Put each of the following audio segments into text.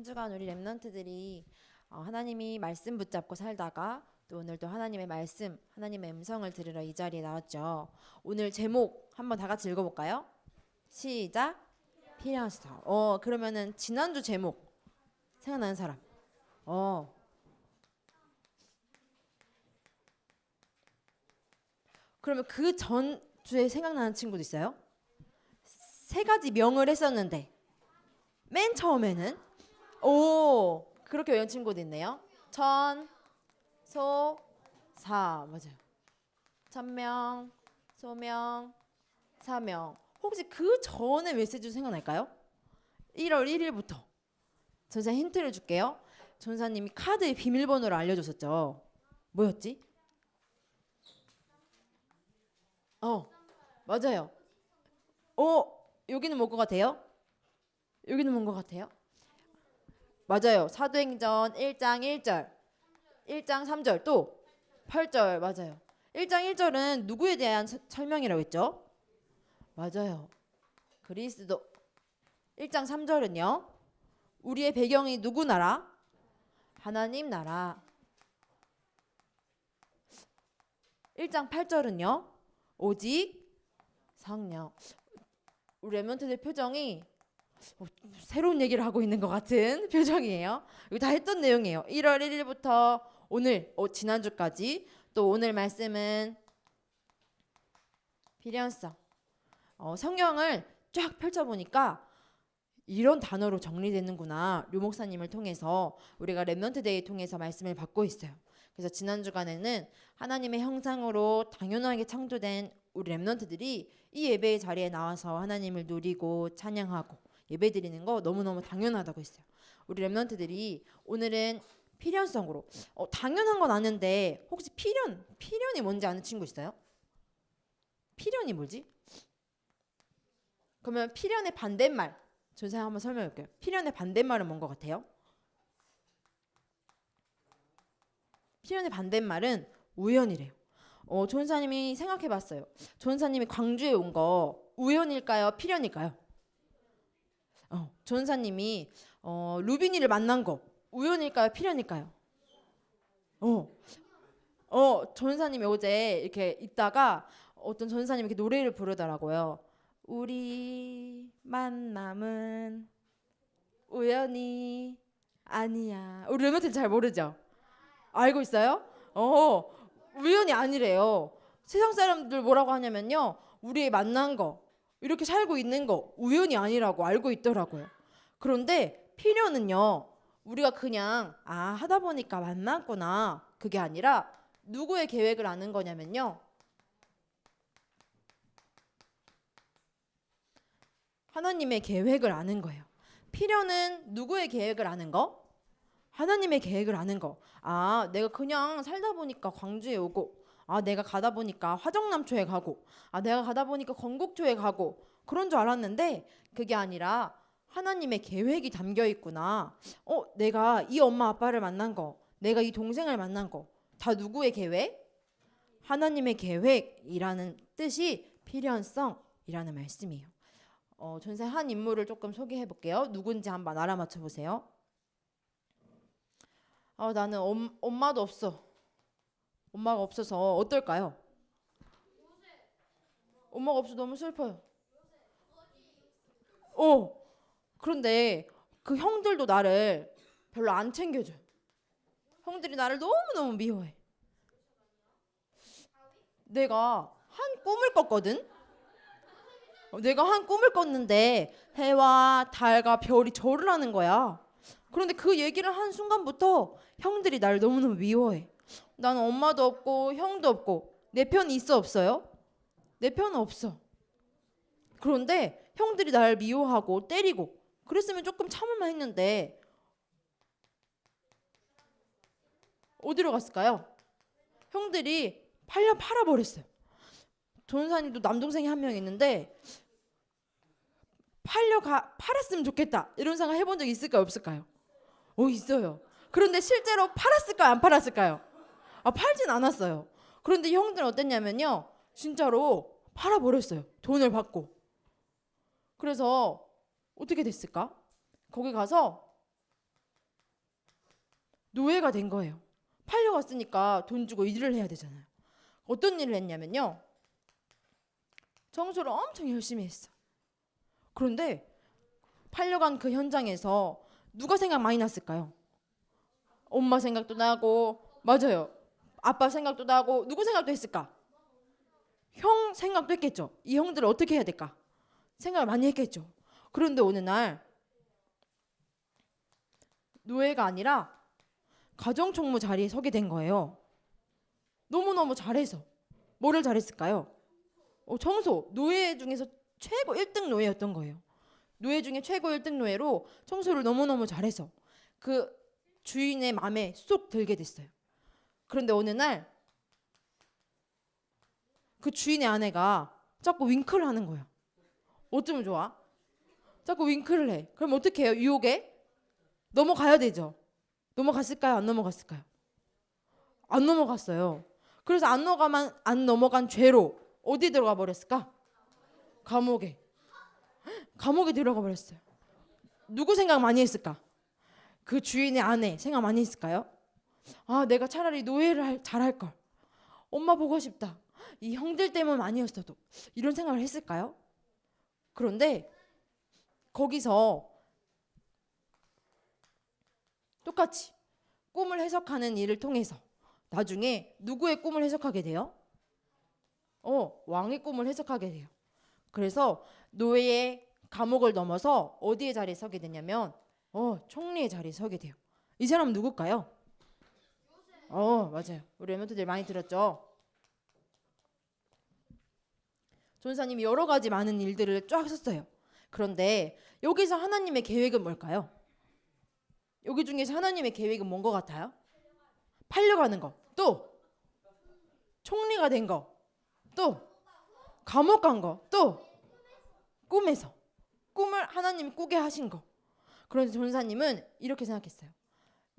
한 주간 우리 렘넌트들이 하나님이 말씀 붙잡고 살다가 또 오늘도 하나님의 말씀, 하나님의 음성을 들으러 이 자리에 나왔죠. 오늘 제목 한번 다 같이 읽어볼까요? 시작. 필요하시다. 그러면은 지난주 제목 생각나는 사람? 그러면 그 전 주에 생각나는 친구도 있어요? 세 가지 명을 했었는데 맨 처음에는 그렇게 외운 친구도 있네요. 천, 소, 사. 맞아요. 천명, 소명, 사명. 혹시 그 전에 메시지 생각날까요? 1월 1일부터 전사 힌트를 줄게요. 전사님이 카드의 비밀번호를 알려줬었죠. 뭐였지? 맞아요. 여기는 뭔 것 같아요? 여기는 뭔 것 같아요? 맞아요. 사도행전 1장 1절, 1장 3절, 또 8절. 맞아요. 1장 1절은 누구에 대한 설명이라고 했죠? 맞아요. 그리스도. 1장 3절은요. 우리의 배경이 누구 나라? 하나님 나라. 1장 8절은요. 오직 성령. 우리 렘넌트들 표정이 새로운 얘기를 하고 있는 것 같은 표정이에요. 이거 다 했던 내용이에요. 1월 1일부터 오늘 지난주까지 또 오늘 말씀은 필연성. 성경을 쫙 펼쳐보니까 이런 단어로 정리되는구나. 류 목사님을 통해서 우리가 렘넌트 데이 통해서 말씀을 받고 있어요. 그래서 지난 주간에는 하나님의 형상으로 당연하게 창조된 우리 렘넌트들이 이 예배의 자리에 나와서 하나님을 누리고 찬양하고 예배드리는 거 너무너무 당연하다고 했어요. 우리 렘넌트들이 오늘은 필연성으로 당연한 건 아는데 혹시 필연이 뭔지 아는 친구 있어요? 필연이 뭐지? 그러면 필연의 반대말 전생 한번 설명해 볼게요. 필연의 반대말은 뭔 것 같아요? 필연의 반대말은 우연이래요. 조은사님이 생각해 봤어요. 조은사님이 광주에 온 거 우연일까요? 필연일까요? 조은사님이 루빈이를 만난 거 우연일까요? 필연일까요? 조은사님이 어제 이렇게 있다가 어떤 전사님이 이렇게 노래를 부르더라고요. 우리 만남은 우연이 아니야. 우리 르메트는 잘 모르죠? 알고 있어요? 우연이 아니래요. 세상 사람들 뭐라고 하냐면요. 우리의 만난 거, 이렇게 살고 있는 거 우연이 아니라고 알고 있더라고요. 그런데 필요는요. 우리가 그냥 하다 보니까 만났구나. 그게 아니라 누구의 계획을 아는 거냐면요. 하나님의 계획을 아는 거예요. 필요는 누구의 계획을 아는 거? 하나님의 계획을 아는 거. 내가 그냥 살다 보니까 광주에 오고, 내가 가다 보니까 화정남초에 가고, 내가 가다 보니까 건국초에 가고, 그런 줄 알았는데 그게 아니라 하나님의 계획이 담겨 있구나. 내가 이 엄마 아빠를 만난 거, 내가 이 동생을 만난 거, 다 누구의 계획? 하나님의 계획이라는 뜻이 필연성이라는 말씀이에요. 전세 한 인물을 조금 소개해 볼게요. 누군지 한번 알아맞혀 보세요. 나는 엄마도 없어. 엄마가 없어서 어떨까요? 엄마가 없어 너무 슬퍼요. 그런데 그 형들도 나를 별로 안 챙겨줘. 형들이 나를 너무너무 미워해. 내가 한 꿈을 꿨거든. 내가 한 꿈을 꿨는데 해와 달과 별이 절을 하는 거야. 그런데 그 얘기를 한 순간부터 형들이 나를 너무너무 미워해. 나는 엄마도 없고 형도 없고 내 편이 있어 없어요? 내 편은 없어. 그런데 형들이 나를 미워하고 때리고 그랬으면 조금 참을만 했는데 어디로 갔을까요? 형들이 팔아버렸어요. 전사님도 남동생이 한 명 있는데 팔았으면 좋겠다 이런 생각 해본 적 있을까요? 없을까요? 있어요. 그런데 실제로 팔았을까요? 안 팔았을까요? 팔진 않았어요. 그런데 형들은 어땠냐면요. 진짜로 팔아버렸어요. 돈을 받고. 그래서 어떻게 됐을까? 거기 가서 노예가 된 거예요. 팔려갔으니까 돈 주고 일을 해야 되잖아요. 어떤 일을 했냐면요. 청소를 엄청 열심히 했어. 그런데 팔려간 그 현장에서 누가 생각 많이 났을까요? 엄마 생각도 나고, 맞아요. 아빠 생각도 나고, 누구 생각도 했을까? 형 생각도 했겠죠. 이 형들을 어떻게 해야 될까? 생각을 많이 했겠죠. 그런데 어느 날 노예가 아니라 가정총무 자리에 서게 된 거예요. 너무너무 잘해서. 뭐를 잘했을까요? 청소. 노예 중에서 최고 1등 노예였던 거예요. 노예 중에 최고 1등 노예로 청소를 너무너무 잘해서 그 주인의 마음에 쏙 들게 됐어요. 그런데 어느 날 그 주인의 아내가 자꾸 윙크를 하는 거예요. 어쩌면 좋아? 자꾸 윙크를 해. 그럼 어떻게 해요? 유혹에 넘어가야 되죠. 넘어갔을까요? 안 넘어갔을까요? 안 넘어갔어요. 그래서 안 넘어간 죄로 어디 들어가 버렸을까? 감옥에. 감옥에 들어가 버렸어요. 누구 생각 많이 했을까? 그 주인의 아내 생각 많이 했을까요? 아, 내가 차라리 노예를 잘할 걸. 엄마 보고 싶다. 이 형들 때문 아니었어도. 이런 생각을 했을까요? 그런데 거기서 똑같이 꿈을 해석하는 일을 통해서 나중에 누구의 꿈을 해석하게 돼요? 왕의 꿈을 해석하게 돼요. 그래서 노예의 감옥을 넘어서 어디의 자리에 서게 되냐면 총리의 자리에 서게 돼요. 이 사람은 누굴까요? 맞아요. 우리 랩런트들 많이 들었죠? 전사님이 여러 가지 많은 일들을 쫙 썼어요. 그런데 여기서 하나님의 계획은 뭘까요? 여기 중에서 하나님의 계획은 뭔 것 같아요? 팔려가는 거, 또 총리가 된 거, 또 감옥 간 거, 또 꿈에서 꿈을 하나님이 꾸게 하신 거. 그래서 전사님은 이렇게 생각했어요.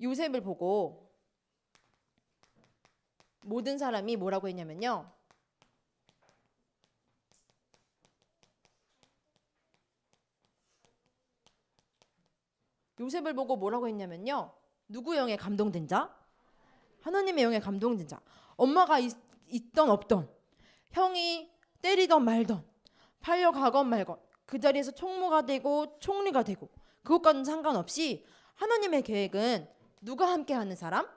요셉을 보고 모든 사람이 뭐라고 했냐면요. 요셉을 보고 뭐라고 했냐면요. 누구 영에 감동된 자? 하나님의 영에 감동된 자. 엄마가 있던 없던, 형이 때리던 말던, 팔려가건 말건, 그 자리에서 총무가 되고 총리가 되고, 그것과는 상관없이 하나님의 계획은 누가 함께하는 사람?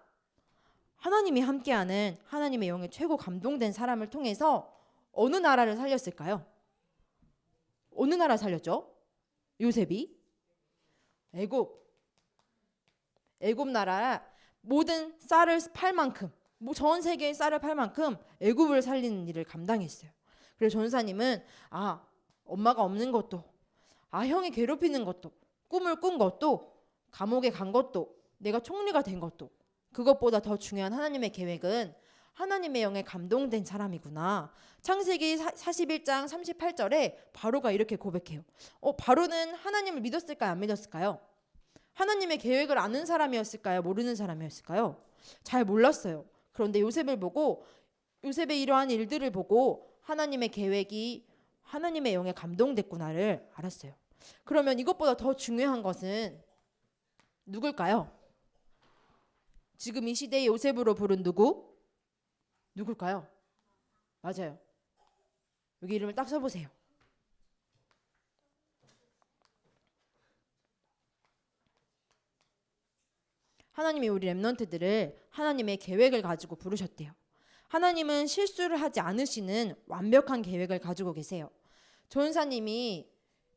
하나님이 함께하는 하나님의 영에 최고 감동된 사람을 통해서 어느 나라를 살렸을까요? 어느 나라 살렸죠? 요셉이 애굽 나라 모든 쌀을 팔 만큼, 전 세계의 쌀을 팔 만큼 애굽을 살리는 일을 감당했어요. 그래서 전사님은 엄마가 없는 것도, 형이 괴롭히는 것도, 꿈을 꾼 것도, 감옥에 간 것도, 내가 총리가 된 것도, 그것보다 더 중요한 하나님의 계획은 하나님의 영에 감동된 사람이구나. 창세기 41장 38절에 바로가 이렇게 고백해요. 바로는 하나님을 믿었을까요? 안 믿었을까요? 하나님의 계획을 아는 사람이었을까요? 모르는 사람이었을까요? 잘 몰랐어요. 그런데 요셉을 보고, 요셉의 이러한 일들을 보고 하나님의 계획이 하나님의 영에 감동됐구나를 알았어요. 그러면 이것보다 더 중요한 것은 누굴까요? 지금 이 시대의 요셉으로 부른 누굴까요? 맞아요. 여기 이름을 딱 써보세요. 하나님이 우리 랩런트들을 하나님의 계획을 가지고 부르셨대요. 하나님은 실수를 하지 않으시는 완벽한 계획을 가지고 계세요. 조은사님이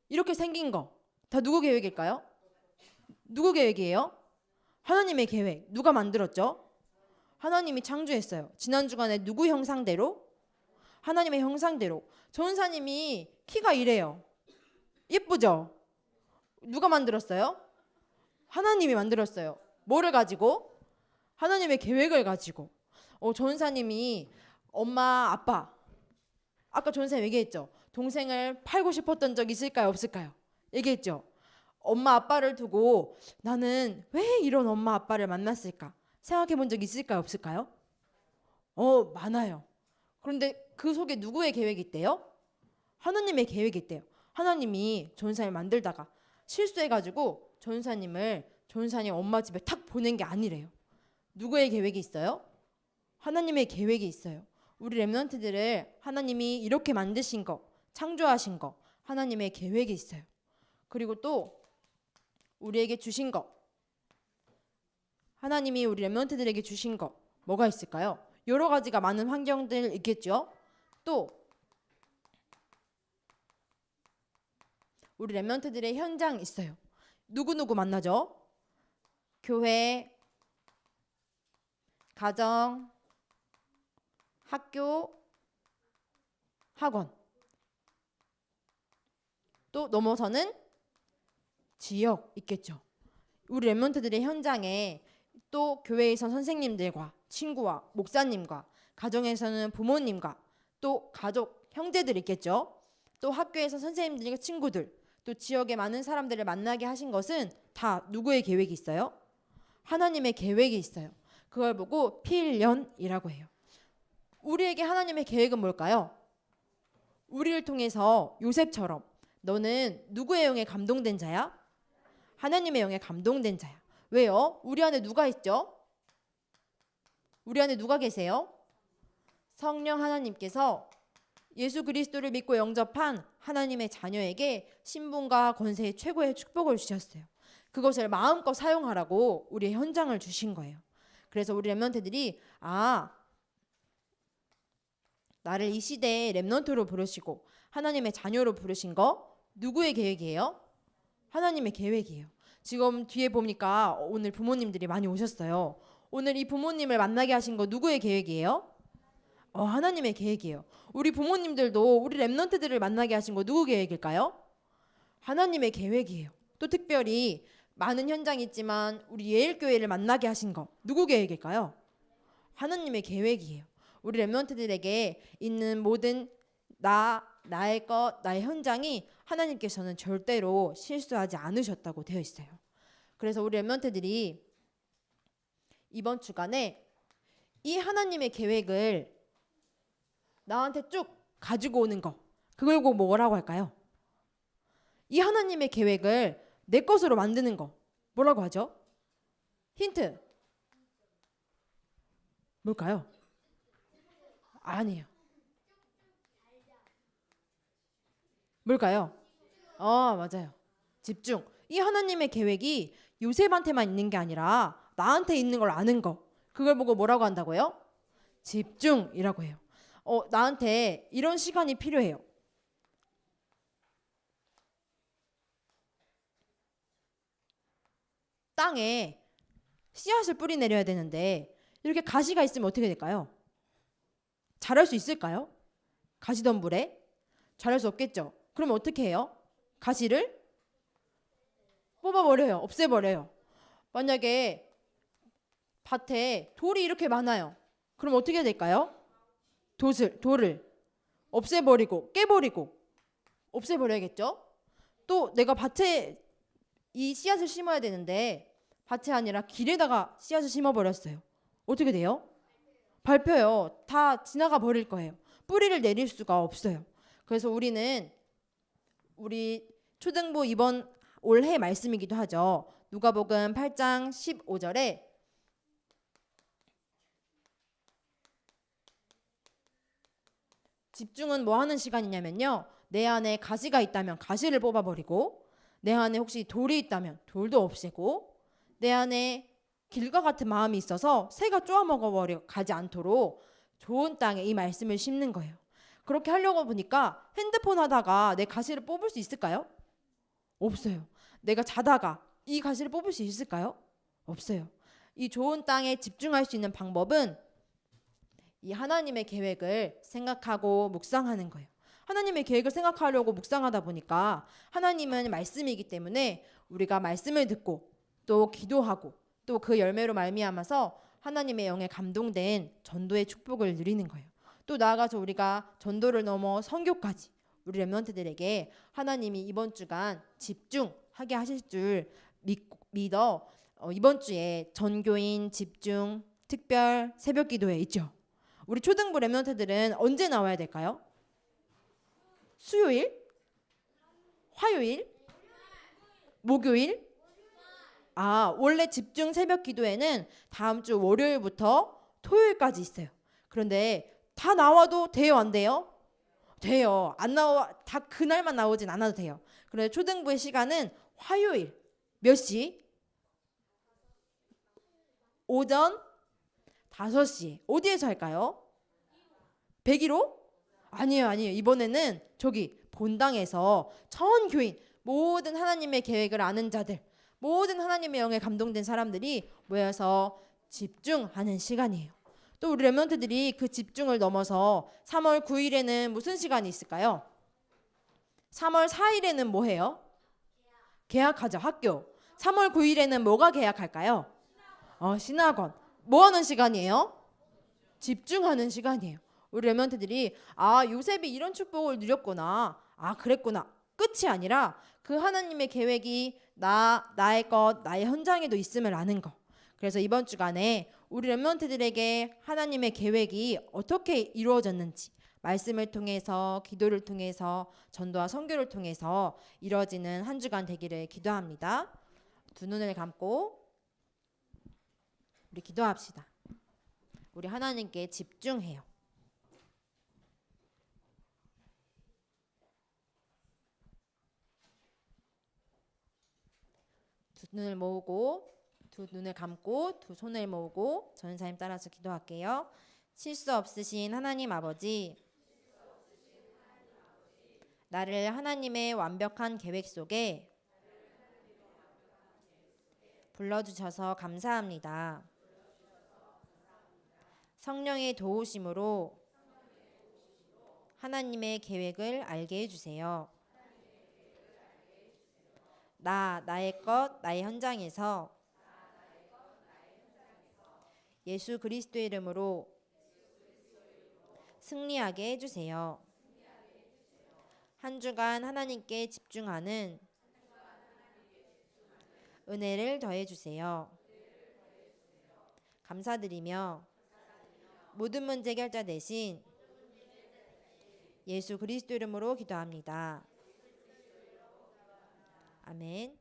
이렇게 생긴 거 다 누구 계획일까요? 누구 계획이에요? 하나님의 계획. 누가 만들었죠? 하나님이 창조했어요. 지난 주간에 누구 형상대로? 하나님의 형상대로. 조은사님이 키가 이래요. 예쁘죠? 누가 만들었어요? 하나님이 만들었어요. 뭐를 가지고? 하나님의 계획을 가지고. 전사님이 엄마, 아까 전사님 얘기했죠. 동생을 팔고 싶었던 적 있을까요? 없을까요? 얘기했죠. 엄마, 아빠를 두고 나는 왜 이런 엄마, 아빠를 만났을까? 생각해 본 적 있을까요? 없을까요? 많아요. 그런데 그 속에 누구의 계획이 있대요? 하나님의 계획이 있대요. 하나님이 전사님을 만들다가 실수해가지고 전사님 엄마 집에 탁 보낸 게 아니래요. 누구의 계획이 있어요? 하나님의 계획이 있어요. 우리 렘넌트들을 하나님이 이렇게 만드신 거, 창조하신 거, 하나님의 계획이 있어요. 그리고 또 우리에게 주신 거, 하나님이 우리 렘넌트들에게 주신 거 뭐가 있을까요? 여러 가지가 많은 환경들 있겠죠. 또 우리 렘넌트들의 현장 있어요. 누구누구 만나죠? 교회, 가정, 학교, 학원. 또 넘어서는 지역 있겠죠. 우리 렘넌트들의 현장에 또 교회에서 선생님들과 친구와 목사님과 가정에서는 부모님과 또 가족, 형제들 있겠죠. 또 학교에서 선생님들과 친구들, 또 지역의 많은 사람들을 만나게 하신 것은 다 누구의 계획이 있어요? 하나님의 계획이 있어요. 그걸 보고 필연이라고 해요. 우리에게 하나님의 계획은 뭘까요? 우리를 통해서 요셉처럼 너는 누구의 영에 감동된 자야? 하나님의 영에 감동된 자야. 왜요? 우리 안에 누가 있죠? 우리 안에 누가 계세요? 성령 하나님께서 예수 그리스도를 믿고 영접한 하나님의 자녀에게 신분과 권세의 최고의 축복을 주셨어요. 그것을 마음껏 사용하라고 우리의 현장을 주신 거예요. 그래서 우리 렘넌트들이 나를 이 시대의 렘넌트로 부르시고 하나님의 자녀로 부르신 거 누구의 계획이에요? 하나님의 계획이에요. 지금 뒤에 보니까 오늘 부모님들이 많이 오셨어요. 오늘 이 부모님을 만나게 하신 거 누구의 계획이에요? 하나님의 계획이에요. 우리 부모님들도 우리 렘넌트들을 만나게 하신 거 누구 계획일까요? 하나님의 계획이에요. 또 특별히 많은 현장이 있지만 우리 예일교회를 만나게 하신 거 누구 계획일까요? 하나님의 계획이에요. 우리 렘넌트들에게 있는 모든 나의 것, 나의 현장이 하나님께서는 절대로 실수하지 않으셨다고 되어 있어요. 그래서 우리 렘넌트들이 이번 주간에 이 하나님의 계획을 나한테 쭉 가지고 오는 거, 그걸 꼭 뭐라고 할까요? 이 하나님의 계획을 내 것으로 만드는 거 뭐라고 하죠? 힌트 뭘까요? 아니에요. 뭘까요? 맞아요. 집중. 이 하나님의 계획이 요셉한테만 있는 게 아니라 나한테 있는 걸 아는 거, 그걸 보고 뭐라고 한다고요? 집중이라고 해요. 나한테 이런 시간이 필요해요. 땅에 씨앗을 뿌리 내려야 되는데 이렇게 가시가 있으면 어떻게 될까요? 자랄 수 있을까요? 가시덤불에? 자랄 수 없겠죠. 그럼 어떻게 해요? 가시를 뽑아버려요. 없애버려요. 만약에 밭에 돌이 이렇게 많아요. 그럼 어떻게 될까요? 돌을 없애버리고 깨버리고 없애버려야겠죠. 또 내가 밭에 이 씨앗을 심어야 되는데 밭이 아니라 길에다가 씨앗을 심어버렸어요. 어떻게 돼요? 밟혀요. 다 지나가 버릴 거예요. 뿌리를 내릴 수가 없어요. 그래서 우리는 우리 초등부 이번 올해 말씀이기도 하죠. 누가복음 8장 15절에 집중은 뭐 하는 시간이냐면요. 내 안에 가시가 있다면 가시를 뽑아버리고, 내 안에 혹시 돌이 있다면 돌도 없애고, 내 안에 길과 같은 마음이 있어서 새가 쪼아먹어버려 가지 않도록 좋은 땅에 이 말씀을 심는 거예요. 그렇게 하려고 보니까 핸드폰 하다가 내 가시를 뽑을 수 있을까요? 없어요. 내가 자다가 이 가시를 뽑을 수 있을까요? 없어요. 이 좋은 땅에 집중할 수 있는 방법은 이 하나님의 계획을 생각하고 묵상하는 거예요. 하나님의 계획을 생각하려고 묵상하다 보니까 하나님은 말씀이기 때문에 우리가 말씀을 듣고 또 기도하고 또 그 열매로 말미암아서 하나님의 영에 감동된 전도의 축복을 누리는 거예요. 또 나아가서 우리가 전도를 넘어 선교까지 우리 렘넌트들에게 하나님이 이번 주간 집중하게 하실 줄 믿어 이번 주에 전교인 집중 특별 새벽 기도회 있죠. 우리 초등부 렘넌트들은 언제 나와야 될까요? 수요일? 화요일? 목요일? 원래 집중 새벽 기도회는 다음 주 월요일부터 토요일까지 있어요. 그런데 다 나와도 돼요, 안 돼요? 돼요. 안 나와 다 그날만 나오진 않아도 돼요. 그런데 초등부의 시간은 화요일 몇 시? 오전 5시. 어디에서 할까요? 101호? 아니에요. 이번에는 저기 본당에서 전 교인 모든 하나님의 계획을 아는 자들, 모든 하나님의 영에 감동된 사람들이 모여서 집중하는 시간이에요. 또 우리 렘넌트들이 그 집중을 넘어서 3월 9일에는 무슨 시간이 있을까요? 3월 4일에는 뭐 해요? 개학하죠, 학교. 3월 9일에는 뭐가 개학할까요? 신학원. 뭐 하는 시간이에요? 집중하는 시간이에요. 우리 렘넌트들이 요셉이 이런 축복을 누렸구나. 그랬구나. 끝이 아니라 그 하나님의 계획이 나의 것, 나의 현장에도 있음을 아는 거. 그래서 이번 주간에 우리 렘넌트들에게 하나님의 계획이 어떻게 이루어졌는지 말씀을 통해서, 기도를 통해서, 전도와 선교를 통해서 이루어지는 한 주간 되기를 기도합니다. 두 눈을 감고 우리 기도합시다. 우리 하나님께 집중해요. 두 눈을 모으고, 두 눈을 감고, 두 손을 모으고 전사님 따라서 기도할게요. 실수 없으신 하나님 아버지, 나를 하나님의 완벽한 계획 속에 불러주셔서 감사합니다. 성령의 도우심으로 하나님의 계획을 알게 해주세요. 나의 것, 나의 현장에서 예수 그리스도의 이름으로 승리하게 해주세요. 한 주간 하나님께 집중하는 은혜를 더해주세요. 감사드리며 모든 문제 해결자 되신 예수 그리스도 이름으로 기도합니다. 아멘.